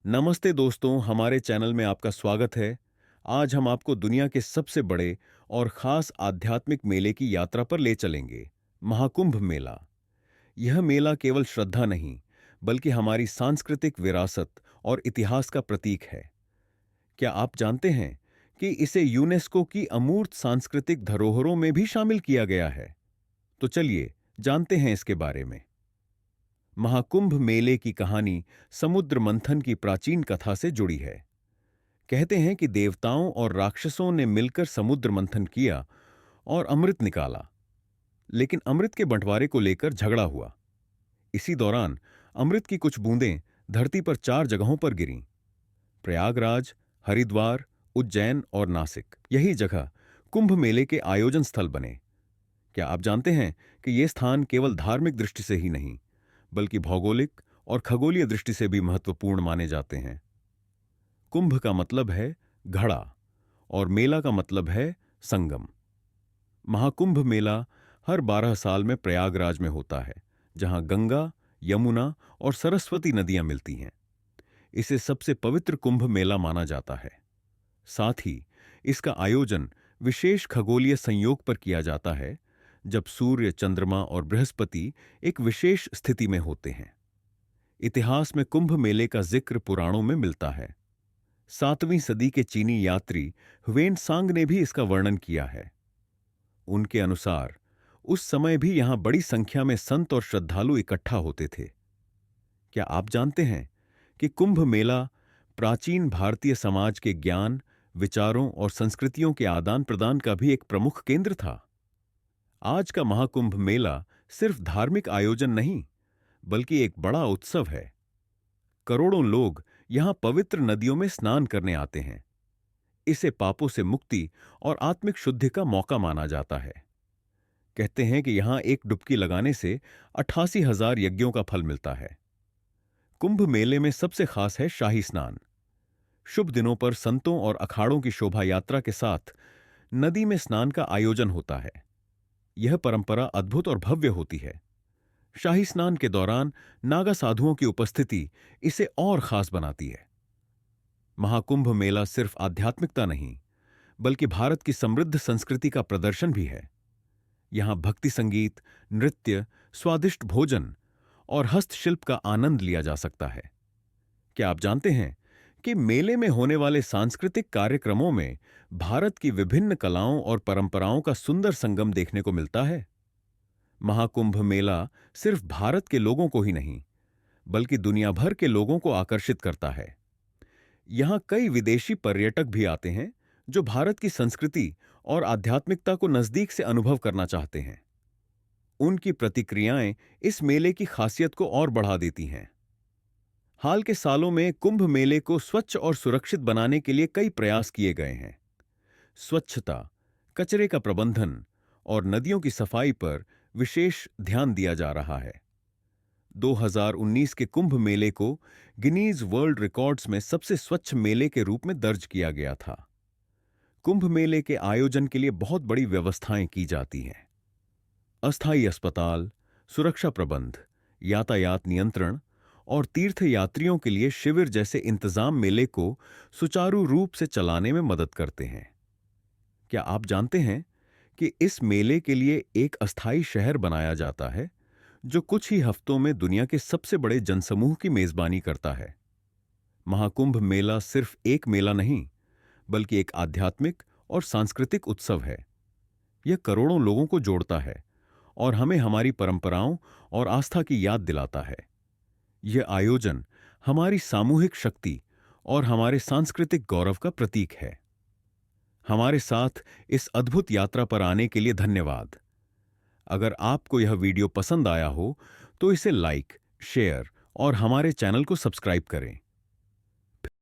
नमस्ते दोस्तों, हमारे चैनल में आपका स्वागत है। आज हम आपको दुनिया के सबसे बड़े और खास आध्यात्मिक मेले की यात्रा पर ले चलेंगे, महाकुंभ मेला। यह मेला केवल श्रद्धा नहीं, बल्कि हमारी सांस्कृतिक विरासत और इतिहास का प्रतीक है। क्या आप जानते हैं कि इसे यूनेस्को की अमूर्त सांस्कृतिक धरोहरों में भी शामिल किया गया है? तो चलिए जानते हैं इसके बारे में। महाकुंभ मेले की कहानी समुद्र मंथन की प्राचीन कथा से जुड़ी है। कहते हैं कि देवताओं और राक्षसों ने मिलकर समुद्र मंथन किया और अमृत निकाला, लेकिन अमृत के बंटवारे को लेकर झगड़ा हुआ। इसी दौरान अमृत की कुछ बूंदें धरती पर 4 जगहों पर गिरीं: प्रयागराज, हरिद्वार, उज्जैन और नासिक। यही जगह कुंभ मेले के आयोजन स्थल बने। क्या आप जानते हैं कि ये स्थान केवल धार्मिक दृष्टि से ही नहीं, बल्कि भौगोलिक और खगोलीय दृष्टि से भी महत्वपूर्ण माने जाते हैं? कुंभ का मतलब है घड़ा और मेला का मतलब है संगम। महाकुंभ मेला हर 12 साल में प्रयागराज में होता है, जहां गंगा, यमुना और सरस्वती नदियां मिलती हैं। इसे सबसे पवित्र कुंभ मेला माना जाता है। साथ ही इसका आयोजन विशेष खगोलीय संयोग पर किया जाता है, जब सूर्य, चंद्रमा और बृहस्पति एक विशेष स्थिति में होते हैं। इतिहास में कुंभ मेले का जिक्र पुराणों में मिलता है। 7वीं सदी के चीनी यात्री ह्वेनसांग ने भी इसका वर्णन किया है। उनके अनुसार उस समय भी यहां बड़ी संख्या में संत और श्रद्धालु इकट्ठा होते थे। क्या आप जानते हैं कि कुंभ मेला प्राचीन भारतीय समाज के ज्ञान, विचारों और संस्कृतियों के आदान प्रदान का भी एक प्रमुख केंद्र था? आज का महाकुंभ मेला सिर्फ धार्मिक आयोजन नहीं, बल्कि एक बड़ा उत्सव है। करोड़ों लोग यहां पवित्र नदियों में स्नान करने आते हैं। इसे पापों से मुक्ति और आत्मिक शुद्धि का मौका माना जाता है। कहते हैं कि यहां एक डुबकी लगाने से 88,000 यज्ञों का फल मिलता है। कुंभ मेले में सबसे खास है शाही स्नान। शुभ दिनों पर संतों और अखाड़ों की शोभा यात्रा के साथ नदी में स्नान का आयोजन होता है। यह परंपरा अद्भुत और भव्य होती है। शाही स्नान के दौरान नागा साधुओं की उपस्थिति इसे और खास बनाती है। महाकुंभ मेला सिर्फ आध्यात्मिकता नहीं, बल्कि भारत की समृद्ध संस्कृति का प्रदर्शन भी है। यहां भक्ति संगीत, नृत्य, स्वादिष्ट भोजन और हस्तशिल्प का आनंद लिया जा सकता है। क्या आप जानते हैं कि मेले में होने वाले सांस्कृतिक कार्यक्रमों में भारत की विभिन्न कलाओं और परंपराओं का सुंदर संगम देखने को मिलता है? महाकुंभ मेला सिर्फ भारत के लोगों को ही नहीं, बल्कि दुनिया भर के लोगों को आकर्षित करता है। यहां कई विदेशी पर्यटक भी आते हैं, जो भारत की संस्कृति और आध्यात्मिकता को नजदीक से अनुभव करना चाहते हैं। उनकी प्रतिक्रियाएं इस मेले की खासियत को और बढ़ा देती हैं। हाल के सालों में कुंभ मेले को स्वच्छ और सुरक्षित बनाने के लिए कई प्रयास किए गए हैं। स्वच्छता, कचरे का प्रबंधन और नदियों की सफाई पर विशेष ध्यान दिया जा रहा है। 2019 के कुंभ मेले को गिनीज वर्ल्ड रिकॉर्ड्स में सबसे स्वच्छ मेले के रूप में दर्ज किया गया था। कुंभ मेले के आयोजन के लिए बहुत बड़ी व्यवस्थाएं की जाती हैं। अस्थायी अस्पताल, सुरक्षा प्रबंध, यातायात नियंत्रण और तीर्थयात्रियों के लिए शिविर जैसे इंतजाम मेले को सुचारू रूप से चलाने में मदद करते हैं। क्या आप जानते हैं कि इस मेले के लिए एक अस्थायी शहर बनाया जाता है, जो कुछ ही हफ्तों में दुनिया के सबसे बड़े जनसमूह की मेजबानी करता है? महाकुंभ मेला सिर्फ एक मेला नहीं, बल्कि एक आध्यात्मिक और सांस्कृतिक उत्सव है। यह करोड़ों लोगों को जोड़ता है और हमें हमारी परंपराओं और आस्था की याद दिलाता है। यह आयोजन हमारी सामूहिक शक्ति और हमारे सांस्कृतिक गौरव का प्रतीक है। हमारे साथ इस अद्भुत यात्रा पर आने के लिए धन्यवाद। अगर आपको यह वीडियो पसंद आया हो, तो इसे लाइक, शेयर और हमारे चैनल को सब्सक्राइब करें।